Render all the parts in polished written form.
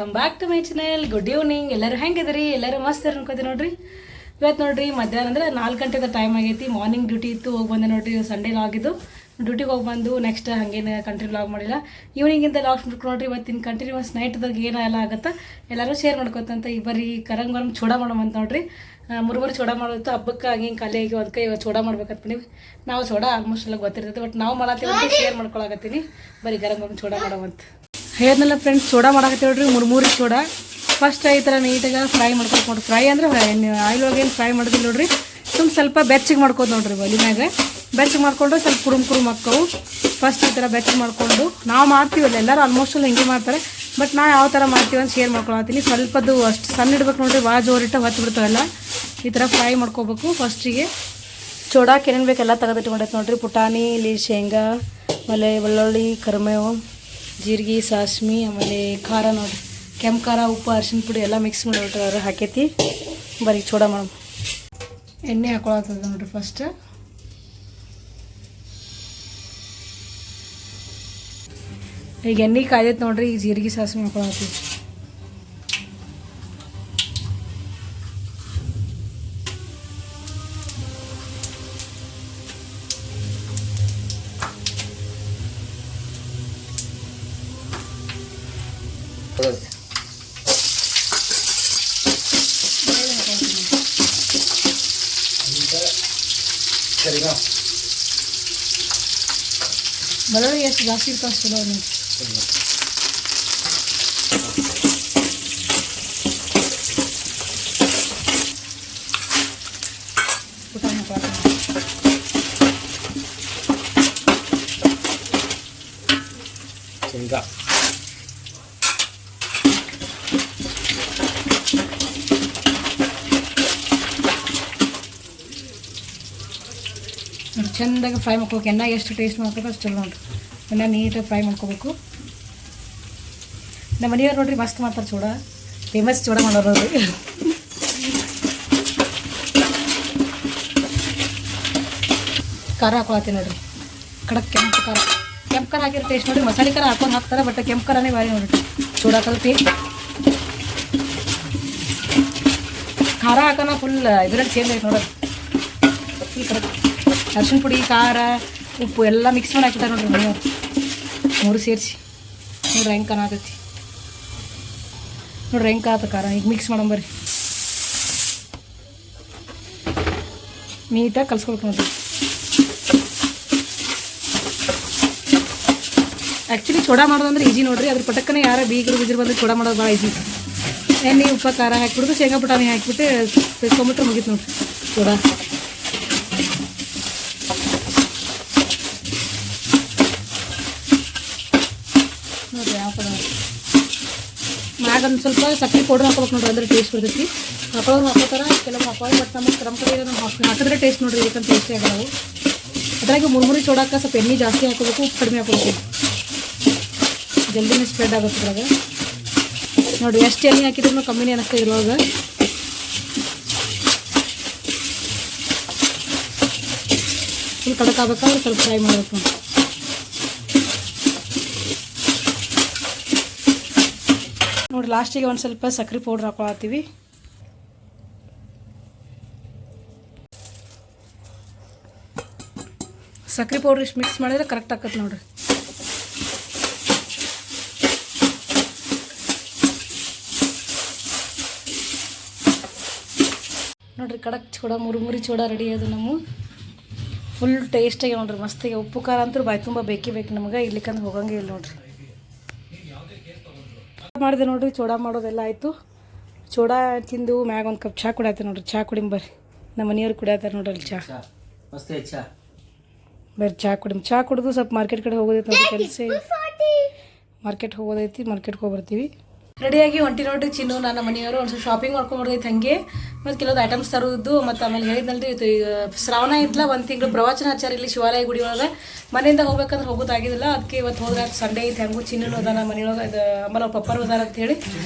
Welcome back to my channel. Good evening. ಎಲ್ಲರೂ ಹೆಂಗಿದ್ರಿ? ಎಲ್ಲರೂ ಮಸ್ತ್ ಅನ್ಕೋತೀವಿ ನೋಡ್ರಿ. ಇವತ್ತು ನೋಡ್ರಿ ಮಧ್ಯಾಹ್ನ ಅಂದರೆ 4 ಗಂಟೆದ ಟೈಮ್ ಆಗೈತಿ. ಮಾರ್ನಿಂಗ್ ಡ್ಯೂಟಿ ಇತ್ತು, ಹೋಗಿ ಬಂದೆ ನೋಡ್ರಿ. ಸಂಡೇ ಆಗಿದ್ದು ಡ್ಯೂಟಿಗೆ ಹೋಗಿ ಬಂದು ನೆಕ್ಸ್ಟ್ ಹಂಗೇನು ಕಂಟಿನ್ಯೂ ಲಾಗ್ ಮಾಡಿಲ್ಲ. ಈವ್ನಿಂಗಿಂದ ಲಾಗ್ ನೋಡ್ರಿ. ಇವತ್ತಿನ ಕಂಟಿನ್ಯೂಸ್ ನೈಟ್ದಾಗ ಏನೆಲ್ಲ ಆಗುತ್ತೆ ಎಲ್ಲರೂ ಶೇರ್ ಮಾಡ್ಕೊತಂತ ಈ ಬರೀ ಗರಂ ಗರಂ ಚೂಡ ಮಾಡೋಮಂತ ನೋಡ್ರಿ. ಮುರುಮುರು ಚೂಡ ಮಾಡೋದು ಹಬ್ಬಕ್ಕೆ ಹಂಗೆ ಖಾಲಿ ಆಗಿ ಅದಕ್ಕೆ ಇವತ್ತು ಚೂಡ ಮಾಡ್ಬೇಕಂತ ನೀವು ನಾವು ಚೂಡ ಆಲ್ಮೋಸ್ಟ್ ಎಲ್ಲ ಗೊತ್ತಿರ್ತೈತೆ. ಬಟ್ ನಾವು ಮಾಡತ್ತೀವಿ ಶೇರ್ ಮಾಡ್ಕೊಳಕತ್ತೀನಿ. ಬರೀ ಗರಂ ಗರಂ ಚೂಡ ಮಾಡೋವಂತ ಹೇಳಿದ್ನಲ್ಲ ಫ್ರೆಂಡ್ಸ್. ಚೂಡ ಮಾಡಕತ್ತೀವಿ ಮುರುಮುರಿ ಚೂಡ. ಫಸ್ಟ್ ಈ ಥರ ನೀಟಾಗಿ ಫ್ರೈ ಮಾಡ್ಕೊತ ನೋಡ್ರಿ. ಫ್ರೈ ಅಂದರೆ ಆಯಿಲ್ ಒಳಗೆ ಏನು ಫ್ರೈ ಮಾಡೋದಿಲ್ಲ ನೋಡ್ರಿ. ಸ್ವಲ್ಪ ಬೆಚ್ಚಗೆ ಮಾಡ್ಕೋದು ನೋಡ್ರಿ. ಒಲಿಮ್ಯಾಗ ಬೆಚ್ಚಗೆ ಮಾಡ್ಕೊಂಡ್ರೆ ಸ್ವಲ್ಪ ಕುರುಮ್ ಹಾಕ್ಕವು. ಫಸ್ಟ್ ಈ ಥರ ಬೆಚ್ಚಗೆ ಮಾಡಿಕೊಂಡು ನಾವು ಮಾಡ್ತೀವಲ್ಲ, ಎಲ್ಲರೂ ಆಲ್ಮೋಸ್ಟ್ ಅಲ್ಲಿ ಹಿಂಗೆ ಮಾಡ್ತಾರೆ. ಬಟ್ ನಾವು ಯಾವ ಥರ ಮಾಡ್ತೀವಿ ಅಂತ ಶೇರ್ ಮಾಡ್ಕೊಳತ್ತೀನಿ. ಸ್ವಲ್ಪದು ಅಷ್ಟು ಸಣ್ಣ ಇಡ್ಬೇಕು ನೋಡ್ರಿ. ಭಾಳ ಜೋರಿಟ್ಟು ಹೊತ್ತು ಬಿಡ್ತಾವೆಲ್ಲ. ಈ ಥರ ಫ್ರೈ ಮಾಡ್ಕೋಬೇಕು. ಫಸ್ಟಿಗೆ ಚೂಡಾಕ್ ಏನೇನು ಬೇಕೆಲ್ಲ ತೆಗೆದಿಟ್ಕೊಂಡೈತೆ ನೋಡ್ರಿ. ಪುಟಾಣಿ, ಇಲ್ಲಿ ಶೇಂಗಾ, ಆಮೇಲೆ ಬೆಳ್ಳುಳ್ಳಿ, ಕರಿಬೇವು, ಜೀರಿಗೆ, ಸಾಸ್ಮಿ, ಆಮೇಲೆ ಖಾರ ನೋಡ್ರಿ. ಕೆಂಪು ಖಾರ, ಉಪ್ಪು, ಅರಿಶಿನ ಪುಡಿ ಎಲ್ಲ ಮಿಕ್ಸ್ ಮಾಡಿಬಿಟ್ರೆ ಹಾಕೈತಿ. ಬರೀ ಚೂಡ ಮಾಡೋಣ. ಎಣ್ಣೆ ಹಾಕೊಳತ್ತದ ನೋಡ್ರಿ. ಫಸ್ಟ್ ಈಗ ಎಣ್ಣೆ ಕಾಯ್ದೈತೆ ನೋಡ್ರಿ. ಈಗ ಜೀರಿಗೆ, ಸಾಸ್ಮಿ ಹಾಕೊಳತ್ತೀವಿ. ಬೆಳ್ಳುಳ್ಳಿ ಎಷ್ಟು ಜಾಸ್ತಿ ಇರ್ತಾವೆ ಅಷ್ಟು ಚಲೋ ನೋಡಿ. ಪುಟಾಣಿ ಶೇಂಗಾ ಚೆಂದಾಗಿ ಫ್ರೈ ಮಾಡ್ಕೋಬೇಕು. ಎಣ್ಣೆ ಎಷ್ಟು ಟೇಸ್ಟ್ ಮಾಡ್ಬೇಕು ಅಷ್ಟು ಚಲೋ ನೋಡ್ರಿ. ಎಣ್ಣೆ ನೀಟಾಗಿ ಫ್ರೈ ಮಾಡ್ಕೋಬೇಕು. ನಮ್ಮ ಮನೆಯವ್ರು ನೋಡ್ರಿ ಮಸ್ತ್ ಮಾಡ್ತಾರೆ ಚೂಡ. ಫೇಮಸ್ ಚೂಡ ಮಾಡೋರು ನೋಡ್ರಿ. ಖಾರ ಹಾಕೊಳತ್ತೀನಿ ನೋಡ್ರಿ. ಕಡಕ್ ಕೆಂಪು ಖಾರ ಹಾಕಿರೋ ಟೇಸ್ಟ್ ನೋಡ್ರಿ. ಮಸಾಲೆ ಖಾರ ಹಾಕೊಂಡು ಹಾಕ್ತಾರೆ, ಬಟ್ ಕೆಂಪು ಖಾರನೇ ಭಾರಿ ನೋಡ್ರಿ. ಚೂಡ ಕಲ್ತಿ ಖಾರ ಹಾಕೋಣ ಫುಲ್ ಇದ್ರಲ್ಲಿ ಚೇಂಜ್ ಆಯ್ತು ನೋಡೋದು. ಫುಲ್ ಕರೆಕ್ಟ್ ಅರಿಶಿನ ಪುಡಿ, ಖಾರ, ಉಪ್ಪು ಎಲ್ಲ ಮಿಕ್ಸ್ ಮಾಡಿ ಹಾಕಿದ್ದಾರೆ ನೋಡ್ರಿ ಮನೆಯವ್ರು. 3 ಸೇರಿಸಿ ನೋಡ್ರಿ ಹೆಂಗೆ ಕಾಣತೈತಿ ನೋಡ್ರಿ. ಹೆಂಗೆ ಕಾಣತ್ತ ಖಾರ. ಈಗ ಮಿಕ್ಸ್ ಮಾಡಂಬರ್ರಿ. ನೀಟಾಗಿ ಕಲ್ಸ್ಕೊಬೇಕು ನೋಡ್ರಿ. ಆ್ಯಕ್ಚುಲಿ ಚೂಡ ಮಾಡೋದಂದ್ರೆ ಈಜಿ ನೋಡ್ರಿ. ಅದ್ರ ಪಟಕ್ಕನೆ ಯಾರ ಬೀಗರು ಬಂದ್ರೆ ಚೂಡ ಮಾಡೋದು ಭಾಳ ಈಜಿ. ಎಣ್ಣೆ, ಉಪ್ಪು, ಖಾರ ಹಾಕಿಬಿಟ್ಟು ಶೇಂಗಾ ಪುಟಾಣಿ ಹಾಕಿಬಿಟ್ಟು ತೆಸ್ಕೊಂಬಿಟ್ರೆ ಮುಗೀತು ನೋಡ್ರಿ ಚೂಡ. ನೋಡ್ರಿ ಯಾವ ಕಡೆ ಮ್ಯಾಗ ಒಂದು ಸ್ವಲ್ಪ ಸಕ್ಕರೆ ಪೌಡ್ರ್ ಹಾಕೋಬೇಕು ನೋಡ್ರಿ. ಅಂದ್ರೆ ಟೇಸ್ಟ್ ಬರ್ತೈತಿ. ಹಾಕೋರು ಹಾಕೋತಾರ, ಕೆಲವು ಹಾಕೋದು. ಬಟ್ ನಮ್ಮ ಕಡೆ ಹಾಕಿದ್ರೆ ಟೇಸ್ಟ್ ನೋಡ್ರಿ. ಇದಕ್ಕಂತ ಟೇಸ್ಟೇ ಆಗ ನಾವು ಅದ್ರಾಗೆ ಮುರುಮುರಿ ಚೂಡಾಕ ಸ್ವಲ್ಪ ಎಣ್ಣೆ ಜಾಸ್ತಿ ಹಾಕೋಬೇಕು, ಉಪ್ಪು ಕಡಿಮೆ ಹಾಕೋಬೇಕು. ಜಲ್ದಿನೇ ಸ್ಪ್ರೆಡ್ ಆಗುತ್ತೆ ಅದ್ರಾಗ ನೋಡಿರಿ. ಎಷ್ಟು ಎಣ್ಣೆ ಹಾಕಿದ್ರು ಕಮ್ಮಿನೇ ಅನ್ನಿಸ್ತಾ ಇರುವಾಗ. ಫುಲ್ ಕಡಕ್ ಆಗ್ಬೇಕಾದ್ರೆ ಸ್ವಲ್ಪ ಫ್ರೈ ಮಾಡಬೇಕು ನೋಡಿ. ಲಾಸ್ಟಿಗೆ ಒಂದು ಸ್ವಲ್ಪ ಸಕ್ಕರೆ ಪೌಡ್ರ್ ಹಾಕೊಳತ್ತೀವಿ. ಸಕ್ಕರೆ ಪೌಡ್ರ್ ಇಷ್ಟು ಮಿಕ್ಸ್ ಮಾಡಿದ್ರೆ ಕರೆಕ್ಟ್ ಆಕತ್ತೆ ನೋಡ್ರಿ. ನೋಡ್ರಿ ಕಡಕ್ ಚೂಡ, ಮುರುಮುರಿ ಚೂಡ ರೆಡಿ ಅದು. ನಮ್ಮ ಫುಲ್ ಟೇಸ್ಟಾಗಿ ನೋಡ್ರಿ. ಮಸ್ತಿಗೆ ಉಪ್ಪು ಖಾರ ಅಂತೂ ಬಾಯಿ ತುಂಬ ಬೇಕೇ ಬೇಕು ನಮಗೆ. ಇರ್ಲಿಕ್ಕಂದ್ರೆ ಹೋಗಂಗೆ ಇಲ್ಲ ನೋಡ್ರಿ. ಮಾಡಿದೆ ನೋಡ್ರಿ. ಚೂಡ ಮಾಡೋದೆಲ್ಲ ಆಯಿತು. ಚೂಡ ತಿಂದು ಮ್ಯಾಗ ಒಂದು ಕಪ್ ಚಹಾ ಕುಡಿಯತ್ತೆ ನೋಡ್ರಿ. ಚಹಾ ಕುಡಿಂಬರ್ರಿ. ನಮ್ಮ ಮನೆಯವ್ರು ಕುಡಿಯತ್ತಾರೆ ನೋಡ್ರಿ ಅಲ್ಲಿ ಚಹಾ. ಬರ್ರಿ ಚಹಾ ಕುಡಿಮ್. ಚಹಾ ಕುಡಿದು ಸ್ವಲ್ಪ ಮಾರ್ಕೆಟ್ ಕಡೆ ಹೋಗೋದೈತಿ ನೋಡ್ರಿ. ಕೆಲಸ ಮಾರ್ಕೆಟ್ ಹೋಗೋದೈತಿ. ಮಾರ್ಕೆಟ್ಗೆ ಹೋಗ್ಬರ್ತೀವಿ. ರೆಡಿಯಾಗಿ ಹೊಂಟಿ ನೋಡ್ರಿ. ಚಿನ್ನು ನನ್ನ ಮನೆಯವರು ಒಂದು ಸ್ವಲ್ಪ ಶಾಪಿಂಗ್ ಮಾಡ್ಕೊಂಡ್ಬರ್ದೈತಿ ಹಾಗೆ. ಮತ್ತು ಕೆಲವೊಂದು ಐಟಮ್ಸ್ ತರೋದು. ಮತ್ತು ಆಮೇಲೆ ಹೇಳಿದ್ನಲ್ರಿ ಈಗ ಶ್ರಾವಣ ಇತ್ತಲ್ಲ, 1 ತಿಂಗಳು ಪ್ರವಚನ ಆಚಾರ ಇಲ್ಲಿ ಶಿವಾಲಯ ಗುಡಿ ಒಳಗೆ. ಮನೆಯಿಂದ ಹೋಗ್ಬೇಕಂದ್ರೆ ಹೋಗೋದಾಗಿದ್ದಿಲ್ಲ. ಅದಕ್ಕೆ ಇವತ್ತು ಹೋದ್ರೆ ಸಂಡೇ ಐತಿ. ಹೆಂಗೂ ಚಿನ್ನೂ ಅದಾನ ಮನೆಯೊಳಗೆ. ಇದು ಆಮೇಲೆ ಅವ್ರ ಪಪ್ಪರು ಅದಾರ ಅಂತ ಹೇಳಿ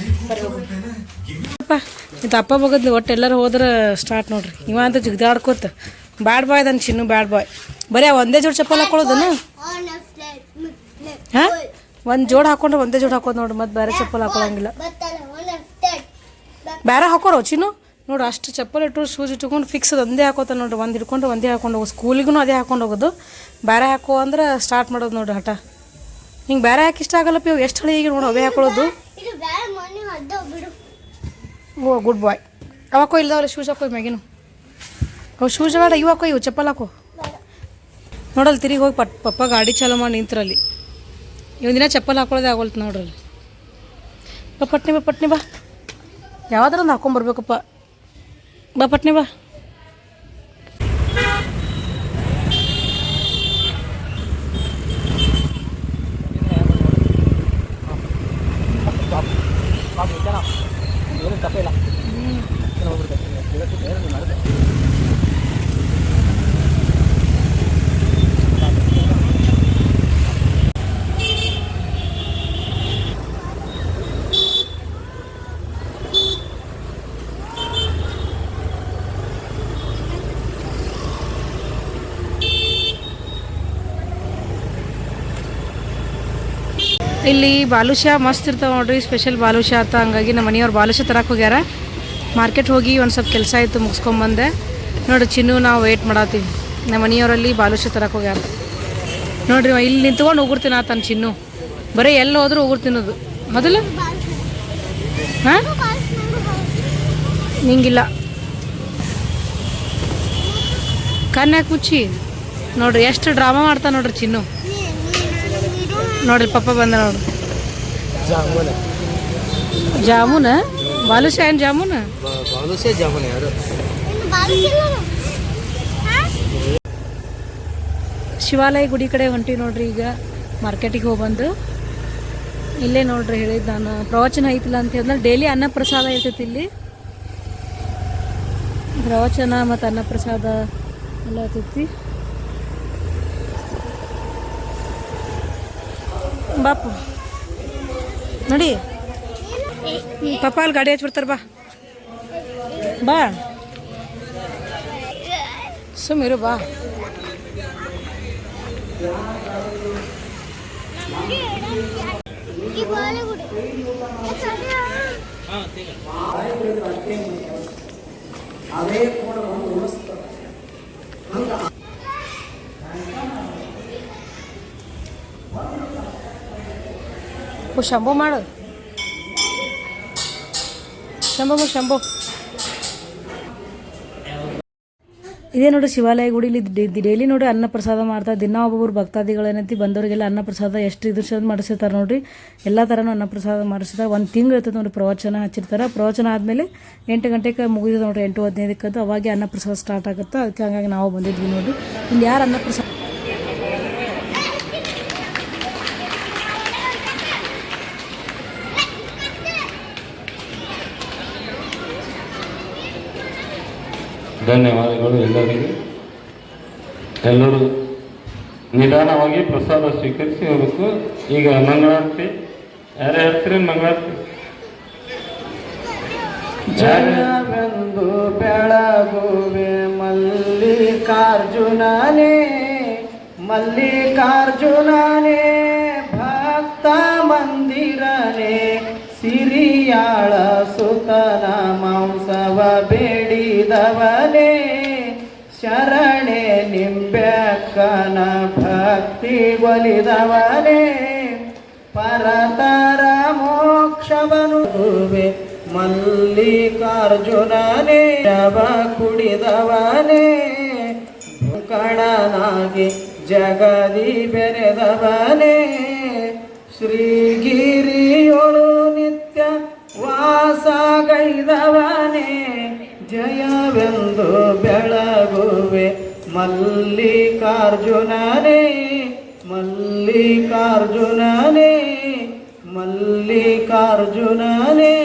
ಬರೀ ಹೋಗ್ಬೋದು. ಅಪ್ಪ ಇಂಥ ಅಪ್ಪ ಹೋಗೋದ್ಲಿ ಒಟ್ಟು ಎಲ್ಲರೂ ಹೋದ್ರೆ ಸ್ಟಾರ್ಟ್ ನೋಡ್ರಿ. ಇವ ಅಂತ ಜಿಗ್ದಾಡ್ಕೋತ ಬ್ಯಾಡ್ ಬಾಯ್ ಅದನ್ನ ಚಿನ್ನು ಬ್ಯಾಡ್ ಬಾಯ್. ಬರೀ ಒಂದೇ ಜೋಡಿ ಚಪ್ಪಲ್ ಹಾಕೊಳ್ಳೋದನ್ನ. ಹಾಂ ಒಂದು ಜೋಡಿ ಹಾಕೊಂಡ್ರೆ ಒಂದೇ ಜೋಡಿ ಹಾಕೋದು ನೋಡ್ರಿ. ಮತ್ತೆ ಬೇರೆ ಚಪ್ಪಲ್ ಹಾಕೊಳ್ಳಂಗಿಲ್ಲ. ಬೇರೆ ಹಾಕೋರು ಚಿನ್ನು ನೋಡು, ಅಷ್ಟು ಚಪ್ಪಲ್ ಇಟ್ಟು ಶೂಸ್ ಇಟ್ಕೊಂಡು ಫಿಕ್ಸ್ ಒಂದೇ ಹಾಕೋತ ನೋಡ್ರಿ. ಒಂದು ಹಿಡ್ಕೊಂಡು ಒಂದೇ ಹಾಕೊಂಡು ಹೋಗೋದು, ಸ್ಕೂಲಿಗೂ ಅದೇ ಹಾಕೊಂಡು ಹೋಗೋದು. ಬೇರೆ ಹಾಕೋ ಅಂದ್ರೆ ಸ್ಟಾರ್ಟ್ ಮಾಡೋದು ನೋಡ್ರಿ ಹಠ. ಹಿಂಗೆ ಬೇರೆ ಹಾಕಿ ಇಷ್ಟ ಆಗಲ್ಲಪ್ಪ ಇವು ಎಷ್ಟು ಹಳಿ ಈಗ ನೋಡು ಅವೇ ಹಾಕೊಳ್ಳೋದು. ಓ ಗುಡ್ ಬಾಯ್. ಅವಕ್ಕೋ ಇಲ್ದಾವಲ್ಲ ಶೂಸ್ ಹಾಕೋ ಮ್ಯಾಗಿನು. ಅವು ಶೂಸ್ ಬೇಡ, ಇವು ಹಾಕೋ, ಇವು ಚಪ್ಪಲ್ ಹಾಕೋ. ನೋಡಲ್ಲಿ ತಿರುಗಿ ಹೋಗಿ ಪಪ್ಪ ಗಾಡಿ ಚಾಲೂ ಮಾಡಿ ನಿಂತ್ರಲ್ಲಿ. ಇವೊಂದಿನ ಚಪ್ಪಲ್ ಹಾಕೊಳ್ಳೋದೇ ಆಗೋಲ್ತು ನೋಡ್ರಲ್ಲಿ. ಪಟ್ನಿ ಬಾ ಪಟ್ನಿ ಬಾ, ಯಾವ್ದಾರ ಒಂದು ಹಾಕೊಂಬರ್ಬೇಕಪ್ಪ. ಬಾ ಪಟ್ನಿ ಬಾ. ಇಲ್ಲಿ ಬಾಲುಷಾ ಮಸ್ತ್ ಇರ್ತಾವೆ ನೋಡ್ರಿ, ಸ್ಪೆಷಲ್ ಬಾಲುಷಾ ಆತ. ಹಂಗಾಗಿ ನಮ್ಮ ಮನೆಯವ್ರು ಬಾಲುಷಾ ತರಕ್ಕೆ ಹೋಗ್ಯಾರ. ಮಾರ್ಕೆಟ್ ಹೋಗಿ ಒಂದು ಸ್ವಲ್ಪ ಕೆಲಸ ಆಯಿತು, ಮುಗಿಸ್ಕೊಂಬಂದೆ ನೋಡಿರಿ. ಚಿನ್ನು ನಾವು ವೆಯ್ಟ್ ಮಾಡತ್ತೀವಿ. ನಮ್ಮ ಮನೆಯವರಲ್ಲಿ ಬಾಲುಷಾ ತರಕ್ಕೆ ಹೋಗ್ಯಾರ ನೋಡ್ರಿ. ಇಲ್ಲಿ ನಿಂತ್ಕೊಂಡು ಉಗುರ್ತೀನಿ ಆತನ ಚಿನ್ನು. ಬರೀ ಎಲ್ಲಿ ಹೋದ್ರೂ ಉಗುರು ತಿನ್ನೋದು ಮೊದಲು. ಹಾಂ ನಿಂಗಿಲ್ಲ ಕನ್ಯಾಕ ಮುಚ್ಚಿ ನೋಡ್ರಿ, ಎಷ್ಟು ಡ್ರಾಮಾ ಮಾಡ್ತಾ ನೋಡ್ರಿ ಚಿನ್ನು. ನೋಡ್ರಿ ಪಪ್ಪ ಬಂದ ನೋಡ್ರಿ. ಜಾಮೂನ ಬಾಲುಷಾ ಏನು ಜಾಮೂನ? ಶಿವಾಲಯ ಗುಡಿ ಕಡೆ ಹೊಂಟಿವಿ ನೋಡ್ರಿ. ಈಗ ಮಾರ್ಕೆಟಿಗೆ ಹೋಗ್ಬಂದು ಇಲ್ಲೇ ನೋಡ್ರಿ ಹೇಳಿದ್ದು ನಾನು, ಪ್ರವಚನ ಐತಿಲ್ಲ ಅಂತ ಹೇಳಿದ್ರೆ ಡೈಲಿ ಅನ್ನ ಪ್ರಸಾದ ಇರ್ತೈತಿ ಇಲ್ಲಿ. ಪ್ರವಚನ ಮತ್ತು ಅನ್ನ ಪ್ರಸಾದ ಎಲ್ಲ ಇರ್ತೈತಿ. ಬಾಪು ನೋಡಿ ಪಪ್ಪ ಅಲ್ಲಿ ಗಾಡಿ ಹಚ್ಬಿಡ್ತಾರೆ. ಬಾ ಬಾ ಸುಮ್ಮಿರು ಬಾ. ಶಂಭು ಮಾಡು, ಶಂಭು ಶಂಭು. ಇದೇ ನೋಡಿ ಶಿವಾಲಯ ಗುಡಿಲಿ ಡೈಲಿ ನೋಡಿ ಅನ್ನ ಪ್ರಸಾದ ಮಾಡ್ತಾರೆ. ದಿನ ಒಬ್ಬೊಬ್ರು ಭಕ್ತಾದಿಗಳೇನೈತಿ ಬಂದವರಿಗೆಲ್ಲ ಅನ್ನ ಪ್ರಸಾದ ಎಷ್ಟು ಇದ್ರ ಮಾಡಿಸಿರ್ತಾರೆ ನೋಡ್ರಿ. ಎಲ್ಲ ಥರನೂ ಅನ್ನ ಪ್ರಸಾದ ಮಾಡಿಸಿರ್ತಾರೆ. ಒಂದು ತಿಂಗಳು ಇರ್ತದೆ ನೋಡಿ, ಪ್ರವಚನ ಹಚ್ಚಿರ್ತಾರೆ. ಪ್ರವಚನ ಆದಮೇಲೆ 8 ಗಂಟೆಗೆ ಮುಗಿದ ನೋಡ್ರಿ, 8:15 ಅವಾಗೆ ಅನ್ನ ಪ್ರಸಾದ ಸ್ಟಾರ್ಟ್ ಆಗುತ್ತೆ. ಅದಕ್ಕೆ ಹಂಗಾಗಿ ನಾವು ಬಂದಿದ್ವಿ ನೋಡ್ರಿ. ಇಲ್ಲಿ ಯಾರು ಅನ್ನ ಪ್ರಸಾದ ಧನ್ಯವಾದಗಳು ಎಲ್ಲರಿಗೂ. ಎಲ್ಲರೂ ನಿಧಾನವಾಗಿ ಪ್ರಸಾದ ಸ್ವೀಕರಿಸಿ ಹೋಗಬೇಕು. ಈಗ ಮಂಗಳಾರತಿ ಯಾರು ಹೇಳ್ತೀರಿ? ಮಂಗಳಾರತಿ. ಜಯವೆಂದು ಬೆಳಗುವೆ ಮಲ್ಲಿಕಾರ್ಜುನನೇ, ಮಲ್ಲಿಕಾರ್ಜುನನೇ ಭಕ್ತ ಮಂದಿರನೇ, ಸಿರಿಯಾಳ ಸುತನ ಮಾಂಸವ ಬೇಡಿದವನೇ, ಶರಣೆ ನಿಂಬೆಕ್ಕನ ಭಕ್ತಿ ಒಲಿದವನೇ, ಪರತರ ಮೋಕ್ಷವನು ಮಲ್ಲಿಕಾರ್ಜುನನೇ, ಶವ ಕುಡಿದವನೇ, ಕಣನಾಗಿ ಜಗದಿ ಬೆರೆದವನೇ, ಶ್ರೀಗಿರಿಯೊಳು ನಿತ್ಯ ವಾಸಗೈದವನೇ, ಜಯವೆಂದು ಬೆಳಗುವೆ ಮಲ್ಲಿಕಾರ್ಜುನನೇ, ಮಲ್ಲಿಕಾರ್ಜುನನೇ, ಮಲ್ಲಿಕಾರ್ಜುನನೇ.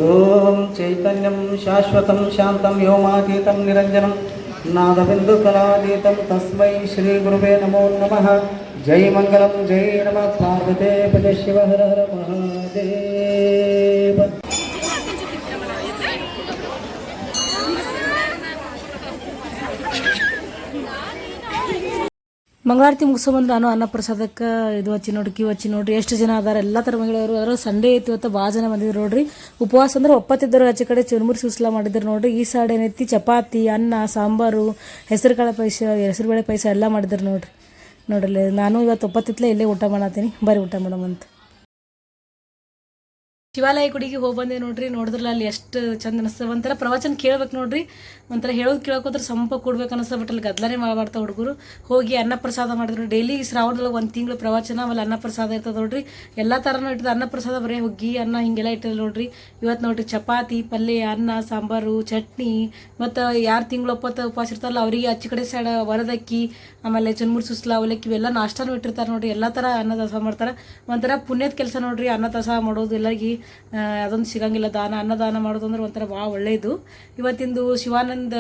ಓಂ ಚೈತನ್ಯಂ ಶಾಶ್ವತಂ ಶಾಂತಂ ವ್ಯೋಮಾತೀತಂ ನಿರಂಜನಂ ನಾದಬಿಂದು ಕಲಾತೀತಂ ತಸ್ಮೈ ಶ್ರೀ ಗುರುವೇ ನಮೋ ನಮಃ. ಜೈ ಮಂಗಲಂ ಜೈ ನಮಃ ಪಾರ್ವತೇ ಪದೇ ಶಿವ ಹರ ಹರ ಮಹಾದೇವ. ಮಂಗಳಾರತಿ ಮುಗಿಸ್ಕೊಂಬಂದು ನಾನು ಅನ್ನಪ್ರಸಾದಕ್ಕೆ ಇದು ಹಚ್ಚಿ ನೋಡ್ರಿ ಕ್ಯೂ ಹಚ್ಚಿ ನೋಡ್ರಿ ಎಷ್ಟು ಜನ ಅದಾರ ಎಲ್ಲ ಥರ ಮಹಿಳೆಯರು ಅದ್ರ ಸಂಡೇ ಐತಿ ಇವತ್ತು ಭಾಳ ಜನ ಬಂದಿದ್ರು ನೋಡ್ರಿ. ಉಪವಾಸ ಅಂದ್ರೆ ಒಪ್ಪತ್ತಿದ್ದರು ಆಚೆ ಕಡೆ ಚುರುಮುರಿ ಸುಸ್ಲಾ ಮಾಡಿದ್ರು ನೋಡ್ರಿ. ಈ ಸೈಡ್ ಏನೈತಿ ಚಪಾತಿ ಅನ್ನ ಸಾಂಬಾರು ಹೆಸರುಬೇಳೆ ಪಾಯಸ ಎಲ್ಲ ಮಾಡಿದ್ರು ನೋಡ್ರಿ. ನಾನು ಇವತ್ತು ಒಪ್ಪತ್ತಿತ್ಲೆ ಇಲ್ಲೇ ಊಟ ಮಾಡತ್ತೀನಿ, ಬರ್ರಿ ಊಟ ಮಾಡಮಂತ. ಶಿವಾಲಯ ಗುಡಿಗೆ ಹೋಗಿ ಬಂದೆ ನೋಡ್ರಿ. ನೋಡಿದ್ರಲ್ಲ ಅಲ್ಲಿ ಎಷ್ಟು ಚಂದ ಅನಿಸ್ತದೆ. ಒಂಥರ ಪ್ರವಚನ ಕೇಳ್ಬೇಕು ನೋಡ್ರಿ, ಒಂಥರ ಹೇಳೋದು ಕೇಳೋಕೋದ್ರೆ ಸಂಪ ಕೊಡ್ಬೇಕು ಅನಿಸ್ತದೆ. ಬಟ್ ಅಲ್ಲಿ ಗದ್ಲಾನೇ ಮಾಡ್ತಾ ಹುಡುಗರು. ಹೋಗಿ ಅನ್ನಪ್ರಸಾದ ಮಾಡಿದ್ರು. ಡೈಲಿ ಶ್ರಾವಣದೊಳಗೆ 1 ತಿಂಗಳು ಪ್ರವಚನ, ಆಮೇಲೆ ಅನ್ನಪ್ರಸಾದ ಇರ್ತದೆ ನೋಡ್ರಿ. ಎಲ್ಲ ಥರನೂ ಇರ್ತದೆ. ಅನ್ನಪ್ರಸಾದ ಬರೀ ಹುಗ್ಗಿ ಅನ್ನ ಹಿಂಗೆಲ್ಲ ಇರ್ತದೆ ನೋಡ್ರಿ. ಇವತ್ತು ನೋಡ್ರಿ ಚಪಾತಿ ಪಲ್ಯ ಅನ್ನ ಸಾಂಬಾರು ಚಟ್ನಿ, ಮತ್ತು ಯಾರು ತಿಂಗಳು ಉಪವಾಸ ಇರ್ತಾರಲ್ಲ ಅವರಿಗೆ ಆಚೆ ಕಡೆ ಸೈಡ್ ವರದಕ್ಕಿ, ಆಮೇಲೆ ಚುನ್ಮುರಿ ಸುಸ್ಲ ಅವಲಕ್ಕಿ ಇವೆಲ್ಲ ನಾಷ್ಟಾನು ಇಟ್ಟಿರ್ತಾರೆ ನೋಡ್ರಿ. ಎಲ್ಲ ಥರ ಅನ್ನದಾಸ ಮಾಡ್ತಾರೆ. ಒಂಥರ ಪುಣ್ಯದ ಕೆಲಸ ನೋಡ್ರಿ ಅನ್ನದಾಸ ಮಾಡೋದು. ಎಲ್ಲರಿಗೆ ಅದೊಂದು ಸಿಗಂಗಿಲ್ಲ. ಅನ್ನದಾನ ಮಾಡೋದು ಅಂದ್ರೆ ಒಂಥರ ಭಾಳ ಒಳ್ಳೆಯದು. ಇವತ್ತಿಂದು ಶಿವಾನಂದ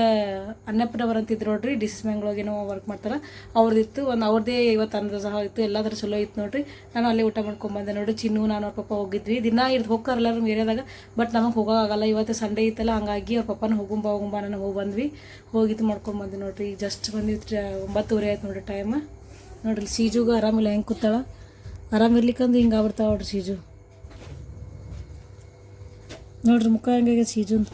ಅನ್ನಪ್ಪನವರು ಅಂತಿದ್ರು ನೋಡ್ರಿ. ಡಿಸಿಸ್ ಮ್ಯಾಂಗ್ಳೋಗೇನೋ ವರ್ಕ್ ಮಾಡ್ತಾರೆ, ಅವ್ರದ್ದಿತ್ತು. ಅವ್ರದ್ದೇ ಇವತ್ತು ಅನ್ನದಾಸ ಇತ್ತು. ಎಲ್ಲದರ ಚಲೋ ಇತ್ತು ನೋಡ್ರಿ. ನಾನು ಅಲ್ಲೇ ಊಟ ಮಾಡ್ಕೊಂಬಂದೆ ನೋಡ್ರಿ. ಚಿನ್ನು ನಾನು ಅವ್ರ ಪಪ್ಪ ಹೋಗಿದ್ವಿ. ದಿನ ಹೋಗ್ತಾರೆ ಎಲ್ಲರೂ ಏರಿಯಾದಾಗ, ಬಟ್ ನಮಗೆ ಹೋಗೋಕ್ಕಾಗಲ್ಲ. ಇವತ್ತು ಸಂಡೇ ಇತ್ತಲ್ಲ, ಹಂಗಾಗಿ ಅವ್ರ ಪಪ್ಪನ ಹೋಗುಂಬ ನಾನು ಹೋಗಿ ಬಂದ್ವಿ. ಹೋಗಿದ್ದು ಮಾಡ್ಕೊಂಬಂದ್ವಿ ನೋಡ್ರಿ. ಈಗ ಜಸ್ಟ್ ಬಂದಿತ್ತು 9:30 ಆಯ್ತು ನೋಡ್ರಿ ಟೈಮ್. ನೋಡ್ರಿ ಸೀಜುಗೂ ಆರಾಮಿಲ್ಲ, ಹೆಂಗೆ ಕೂತಾಳ. ಆರಾಮಿರ್ಲಿಕ್ಕಂದು ಹಿಂಗೆ ಆಗ್ಬಿಡ್ತಾವ ನೋಡ್ರಿ ಸೀಜು. ನೋಡ್ರಿ ಮುಖ ಹೆಂಗಾಗ್ಯದ ಸೀಜುಂದು.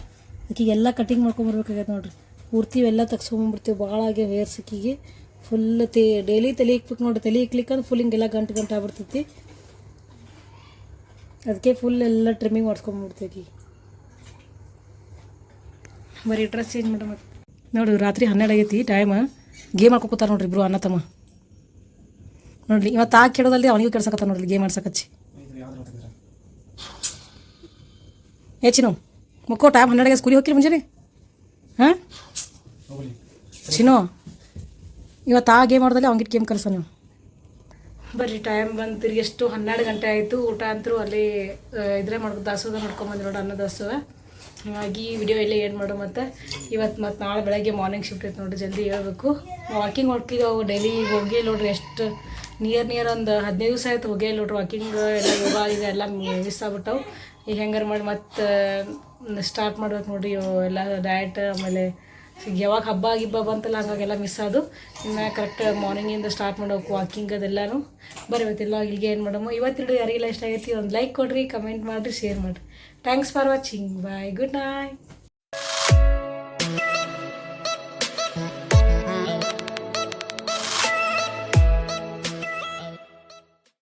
ಆಕಿಗೆ ಎಲ್ಲ ಕಟಿಂಗ್ ಮಾಡ್ಕೊಂಬರ್ಬೇಕಾಗ್ಯದ ನೋಡ್ರಿ. ಪೂರ್ತಿ ಎಲ್ಲ ತಗ್ಸ್ಕೊಂಬರ್ತೀವಿ. ಭಾಳ ಆಗ್ಯಾವ ಹೇರ್ಸ್ ಆಕಿಗೆ. ಫುಲ್ ಡೈಲಿ ತಲೆ ಇಕ್ಬೇಕು ನೋಡ್ರಿ. ತಲೆ ಇಕ್ಲಿಕ್ಕಂದ್ರೆ ಫುಲ್ ಹಿಂಗೆಲ್ಲ ಗಂಟು ಆಗ್ಬಿಡ್ತೈತಿ. ಅದಕ್ಕೆ ಫುಲ್ ಎಲ್ಲ ಟ್ರಿಮ್ಮಿಂಗ್ ಮಾಡಿಸ್ಕೊಂಬಿಡ್ತೀವಿ. ಬರೀ ಡ್ರೆಸ್ ಚೇಂಜ್ ಮಾಡಿ ಮತ್ತೆ ನೋಡ್ರಿ. ರಾತ್ರಿ 12 ಆಗೈತಿ ಟೈಮ್. ಗೇಮ್ ಆಡ್ಕೊತಾರ ನೋಡ್ರಿ ಇಬ್ರು ಅಣ್ಣ ತಮ್ಮ. ನೋಡ್ರಿ ಇವತ್ತು ಆ ಕೆಡೋದಲ್ಲಿ ಅವನಿಗೂ ಕೆಡ್ಸಕತ್ತ ನೋಡ್ರಿ ಗೇಮ್ ಆಡ್ಸಕಚ್ಚಿ. ಚಿನ್ನು ಮಕ್ಕೋ ಟೈಮ್ 12 ಸ್ಕೂಲಿಗೆ ಹೋಗಿರಿ ಮುಂಜಾನೆ. ಹಾಂ ಚಿನ್ನು ಇವತ್ತು ಆ ಗೇಮ್ ಆಡೋದಲ್ಲಿ ಅವ್ನಿಗೆ ಗೇಮ್ ಕಲಿಸ ನೀವು. ಬರ್ರಿ ಟೈಮ್ ಬಂತು ಎಷ್ಟು 12 ಗಂಟೆ ಆಯಿತು. ಊಟ ಅಂತೂ ಅಲ್ಲಿ ಇದ್ರೆ ಮಾಡ್ಬೋದು, ದಾಸೋಹ ಮಾಡ್ಕೊಂಬಂದು ನೋಡಿ, ಅನ್ನ ದಾಸೋಹ. ಹಾಗಾಗಿ ವಿಡಿಯೋ ಎಲ್ಲ ಏನು ಮಾಡೋ. ಮತ್ತು ಇವತ್ತು ನಾಳೆ ಬೆಳಗ್ಗೆ ಮಾರ್ನಿಂಗ್ ಶಿಫ್ಟ್ ಐತೆ ನೋಡಿರಿ. ಜಲ್ದಿ ಹೇಳ್ಬೇಕು. ವಾಕಿಂಗ್ ಅವು ಡೈಲಿ ಹೋಗಿ ನೋಡ್ರಿ. ಎಷ್ಟು ನಿಯರ್ ಒಂದು 15 ದಿವಸ ಆಯ್ತು ಹೋಗಿ ನೋಡ್ರಿ. ವಾಕಿಂಗ್ ಎಲ್ಲ ಯೋಗ ಈಗ ಎಲ್ಲ ಮಿಸ್ ಆಗ್ಬಿಟ್ಟವು. ಈಗ ಹೆಂಗಾರು ಮಾಡಿ ಮತ್ತೆ ಸ್ಟಾರ್ಟ್ ಮಾಡ್ಬೇಕು ನೋಡ್ರಿ ಎಲ್ಲ ಡಯಟ್. ಆಮೇಲೆ ಯಾವಾಗ ಹಬ್ಬ ಗಿಬ್ಬ ಬಂತಲ್ಲ ಹಂಗಾಗೆಲ್ಲ ಮಿಸ್ ಆದು. ಇನ್ನು ಕರೆಕ್ಟ್ ಮಾರ್ನಿಂಗಿಂದ ಸ್ಟಾರ್ಟ್ ಮಾಡೋಕು ವಾಕಿಂಗ್ ಅದೆಲ್ಲನೂ. ಇವತ್ತೆಲ್ಲ ಇಲ್ಲಿಗೆ ಏನು ಮಾಡಮ್ಮ. ಇವತ್ತಿನ ಯಾರಿಗೆಲ್ಲ ಇಷ್ಟ ಆಗೈತಿ ಒಂದು ಲೈಕ್ ಕೊಡಿರಿ, ಕಮೆಂಟ್ ಮಾಡಿರಿ, ಶೇರ್ ಮಾಡಿರಿ. Thanks for watching. Bye, good night.